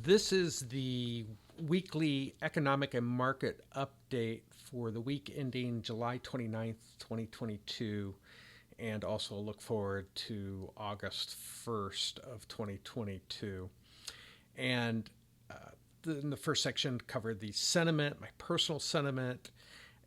this is the weekly economic and market update for the week ending July 29th, 2022, and also look forward to August 1st of 2022. And in the first section covered the sentiment. My personal sentiment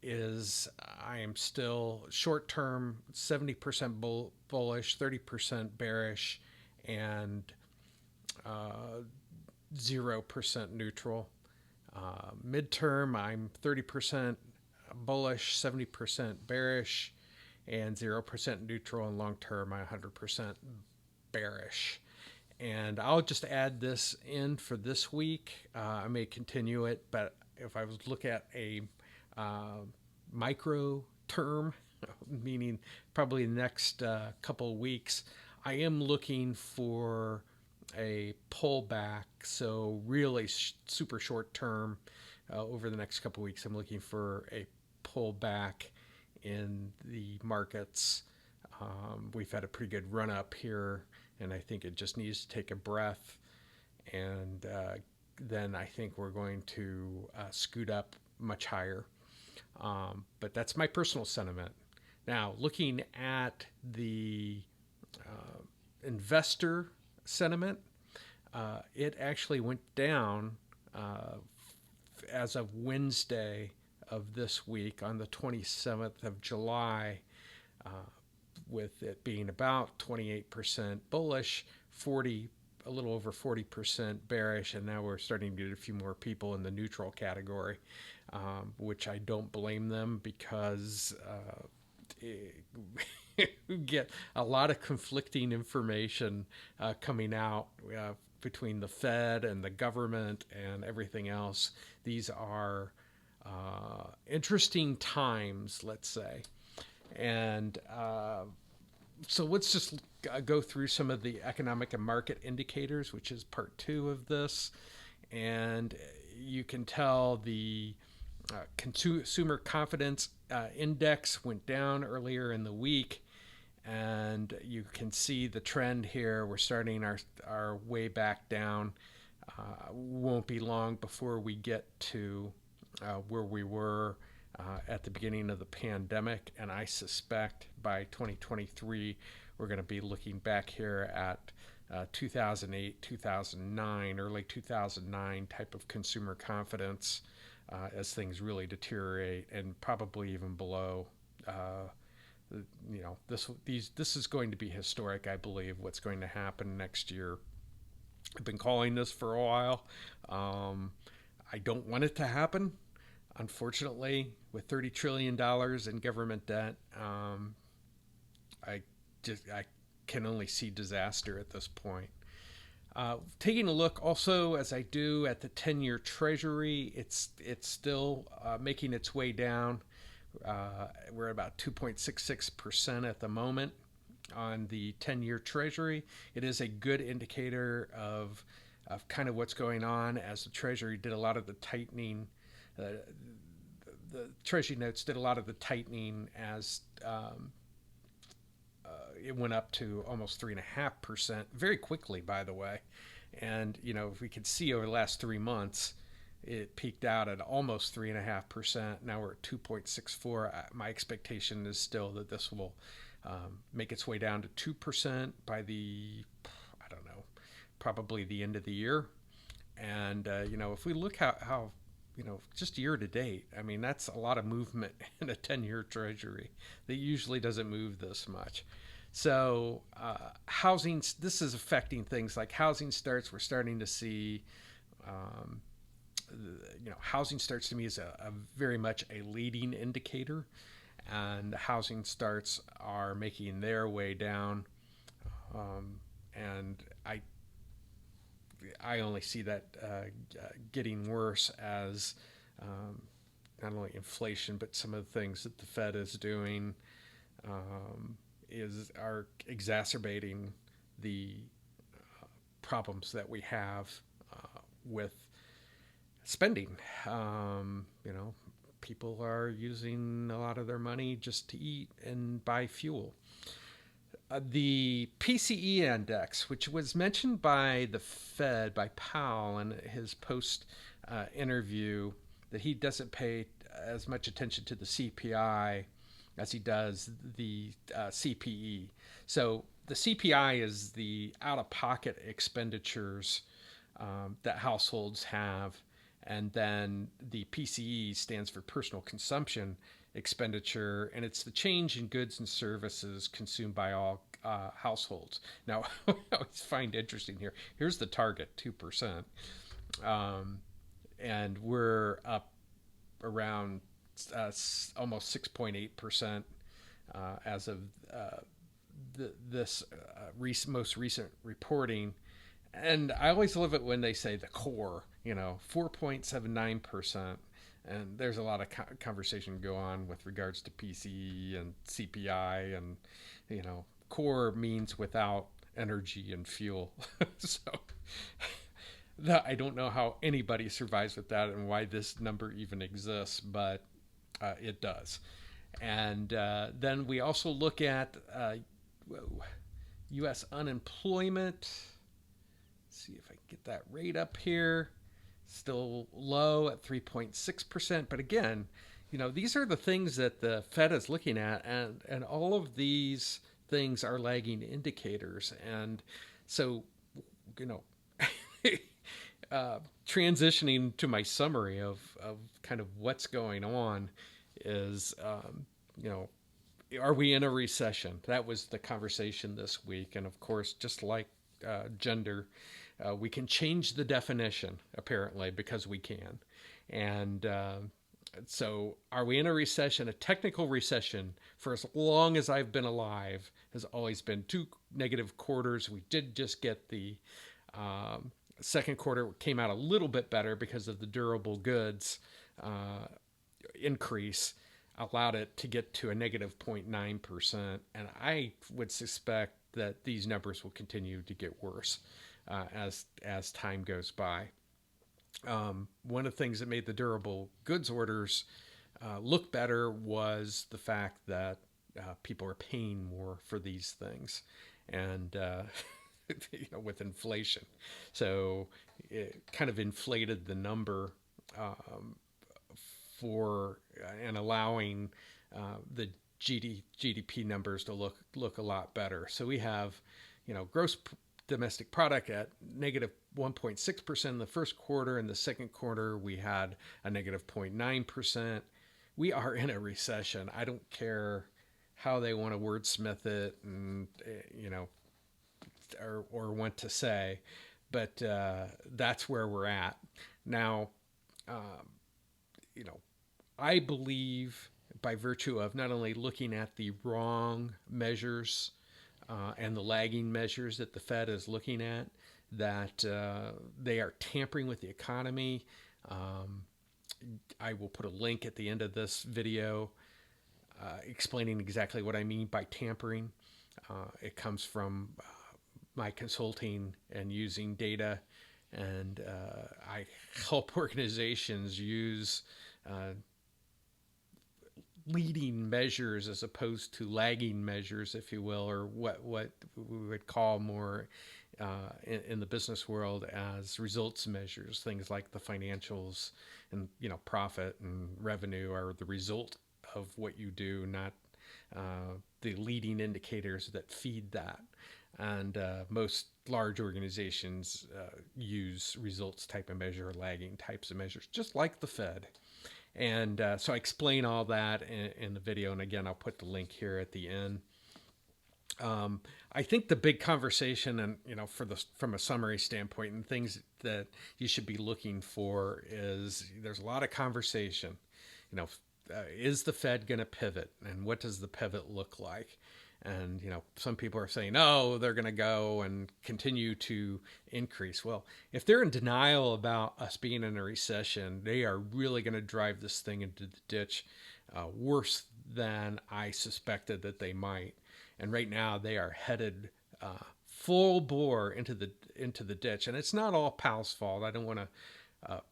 is I am still short term 70% bullish, 30% bearish, and 0% neutral. Midterm, I'm 30% bullish, 70% bearish, and 0% neutral. And long term, I'm 100% bearish. And I'll just add this in for this week. I may continue it, but if I was to look at a micro term, meaning probably the next couple of weeks, I am looking for a pullback. So really super short term, over the next couple of weeks, I'm looking for a pullback in the markets. We've had a pretty good run up here, and I think it just needs to take a breath. And then I think we're going to scoot up much higher. But that's my personal sentiment. Now, looking at the investor sentiment, it actually went down as of Wednesday of this week on the 27th of July, with it being about 28% bullish, a little over 40% bearish, and now we're starting to get a few more people in the neutral category, which I don't blame them, because we get a lot of conflicting information coming out between the Fed and the government and everything else. These are interesting times, let's say. And so let's just go through some of the economic and market indicators, which is part 2 of this. And you can tell the consumer confidence index went down earlier in the week. And you can see the trend here. We're starting our way back down. Won't be long before we get to where we were at the beginning of the pandemic, and I suspect by 2023 we're going to be looking back here at 2008, 2009, early 2009 type of consumer confidence, as things really deteriorate, and probably even below. This is going to be historic, I believe, what's going to happen next year. I've been calling this for a while. I don't want it to happen. Unfortunately, with $30 trillion in government debt, I can only see disaster at this point. Taking a look also, as I do, at the 10-year Treasury, it's still making its way down. We're at about 2.66% at the moment on the 10-year Treasury. It is a good indicator of kind of what's going on, as the Treasury did a lot of the tightening. The Treasury Notes did a lot of the tightening as it went up to almost 3.5% very quickly, by the way. And, if we could see over the last 3 months, it peaked out at almost 3.5%. Now we're at 2.64. My expectation is still that this will make its way down to 2% by probably the end of the year. And, if we look how just year to date, I mean, that's a lot of movement in a 10-year Treasury that usually doesn't move this much. So housing, this is affecting things like housing starts. We're starting to see, housing starts to me is a very much a leading indicator, and housing starts are making their way down. And I only see that getting worse as not only inflation, but some of the things that the Fed is doing are exacerbating the problems that we have with spending. People are using a lot of their money just to eat and buy fuel. The PCE index, which was mentioned by the Fed, by Powell in his post interview, that he doesn't pay as much attention to the CPI as he does the CPE. So the CPI is the out of pocket expenditures that households have. And then the PCE stands for personal consumption expenditure, and it's the change in goods and services consumed by all households. Now, I always find interesting here. Here's the target, 2%. And we're up around almost 6.8% as of this most recent reporting. And I always love it when they say the core, 4.79%. And there's a lot of conversation go on with regards to PCE and CPI, and core means without energy and fuel. So I don't know how anybody survives with that and why this number even exists, but it does. And then we also look at U.S. unemployment. Let's see if I can get that rate up here. Still low at 3.6%. But again, these are the things that the Fed is looking at, and all of these things are lagging indicators. And so, transitioning to my summary of kind of what's going on is, are we in a recession? That was the conversation this week. And of course, just like gender, we can change the definition, apparently, because we can. And so are we in a recession? A technical recession, for as long as I've been alive, has always been 2 negative quarters. We did just get the second quarter came out a little bit better because of the durable goods increase, allowed it to get to a negative 0.9%. And I would suspect that these numbers will continue to get worse as time goes by. One of the things that made the durable goods orders look better was the fact that people are paying more for these things, and with inflation, so it kind of inflated the number for and allowing the GDP numbers to look a lot better. So we have, gross domestic product at negative 1.6% in the first quarter. In the second quarter, we had a negative 0.9%. We are in a recession. I don't care how they want to wordsmith it, and or want to say, but that's where we're at now. I believe, by virtue of not only looking at the wrong measures and the lagging measures that the Fed is looking at, that they are tampering with the economy. I will put a link at the end of this video explaining exactly what I mean by tampering. It comes from my consulting and using data, and I help organizations use leading measures as opposed to lagging measures, if you will, or what we would call more in the business world as results measures. Things like the financials and profit and revenue are the result of what you do, not the leading indicators that feed that. And most large organizations use results type of measure, or lagging types of measures, just like the Fed. And so I explain all that in the video. And again, I'll put the link here at the end. I think the big conversation, and from a summary standpoint, and things that you should be looking for, is there's a lot of conversation. Is the Fed going to pivot, and what does the pivot look like? And some people are saying, oh, they're going to go and continue to increase. Well, if they're in denial about us being in a recession, they are really going to drive this thing into the ditch worse than I suspected that they might. And right now they are headed full bore into the ditch. And it's not all Powell's fault. I don't want to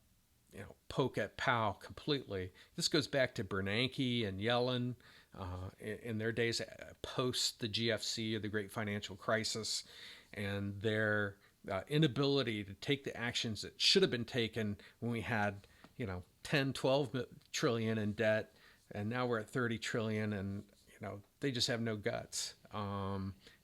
poke at Powell completely. This goes back to Bernanke and Yellen. in their days post the GFC or the Great Financial Crisis, and their inability to take the actions that should have been taken when we had, 10, 12 trillion in debt, and now we're at 30 trillion, and they just have no guts.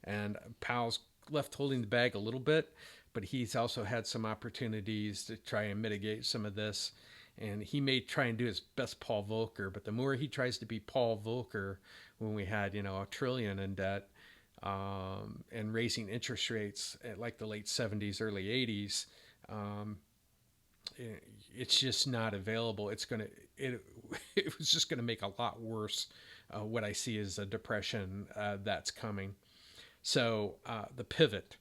And Powell's left holding the bag a little bit, but he's also had some opportunities to try and mitigate some of this. And he may try and do his best Paul Volcker, but the more he tries to be Paul Volcker when we had, a trillion in debt, and raising interest rates at like the late 70s, early 80s, it's just not available. It was just gonna make a lot worse. What I see is a depression that's coming. So the pivot,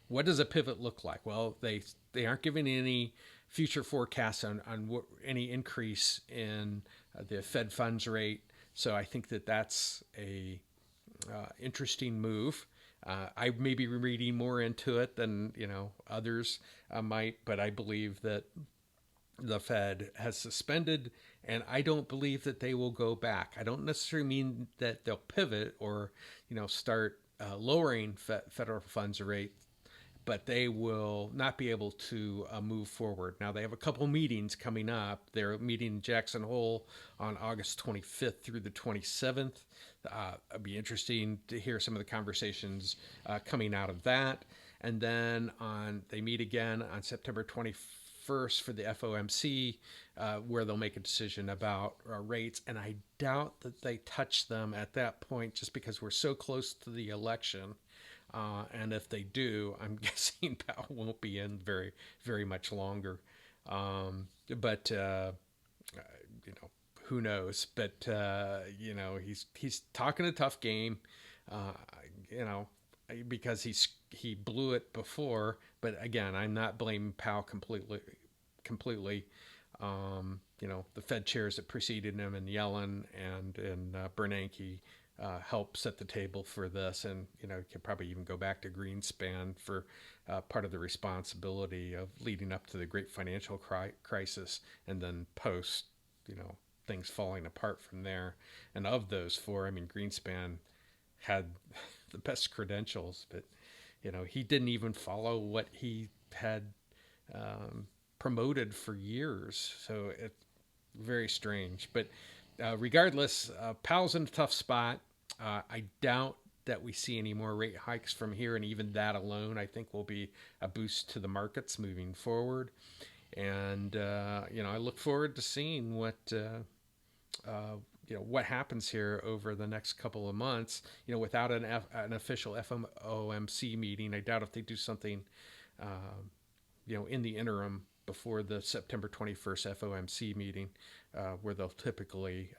what does a pivot look like? Well, they aren't giving any future forecasts on any increase in the Fed funds rate. So I think that's a interesting move. I may be reading more into it than others might, but I believe that the Fed has suspended, and I don't believe that they will go back. I don't necessarily mean that they'll pivot or start lowering federal funds rate, but they will not be able to move forward. Now, they have a couple meetings coming up. They're meeting in Jackson Hole on August 25th through the 27th. It'd be interesting to hear some of the conversations coming out of that. And then they meet again on September 21st for the FOMC, where they'll make a decision about rates. And I doubt that they touch them at that point, just because we're so close to the election. And if they do, I'm guessing Powell won't be in very, very much longer. But who knows? But he's talking a tough game. Because he blew it before. But again, I'm not blaming Powell completely. The Fed chairs that preceded him, and Yellen and Bernanke, help set the table for this. And you could probably even go back to Greenspan for part of the responsibility of leading up to the Great Financial Crisis, and then post, things falling apart from there. And of those four, I mean, Greenspan had the best credentials, but he didn't even follow what he had promoted for years. So it's very strange. But regardless, Powell's in a tough spot. I doubt that we see any more rate hikes from here, and even that alone, I think, will be a boost to the markets moving forward. And I look forward to seeing what happens here over the next couple of months. Without an official FOMC meeting, I doubt if they do something, in the interim before the September 21st FOMC meeting, where they'll typically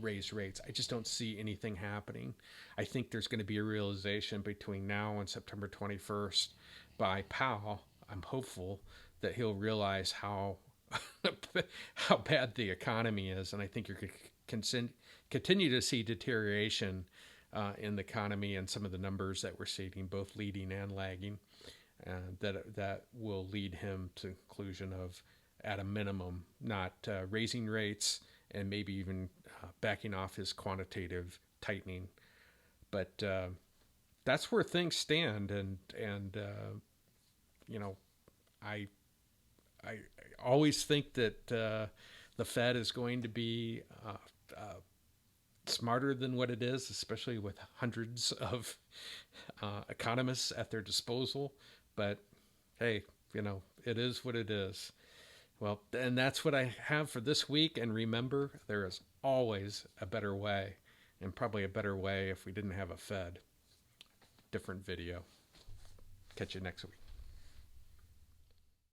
raise rates. I just don't see anything happening. I think there's going to be a realization between now and September 21st by Powell. I'm hopeful that he'll realize how bad the economy is, and I think you're going to continue to see deterioration in the economy, and some of the numbers that we're seeing, both leading and lagging, and that will lead him to the conclusion of, at a minimum, not raising rates, and maybe even backing off his quantitative tightening. But that's where things stand, and I always think that the Fed is going to be smarter than what it is, especially with hundreds of economists at their disposal. But hey, it is what it is. Well, and that's what I have for this week. And remember, there is always a better way, and probably a better way if we didn't have a Fed. Different video. Catch you next week.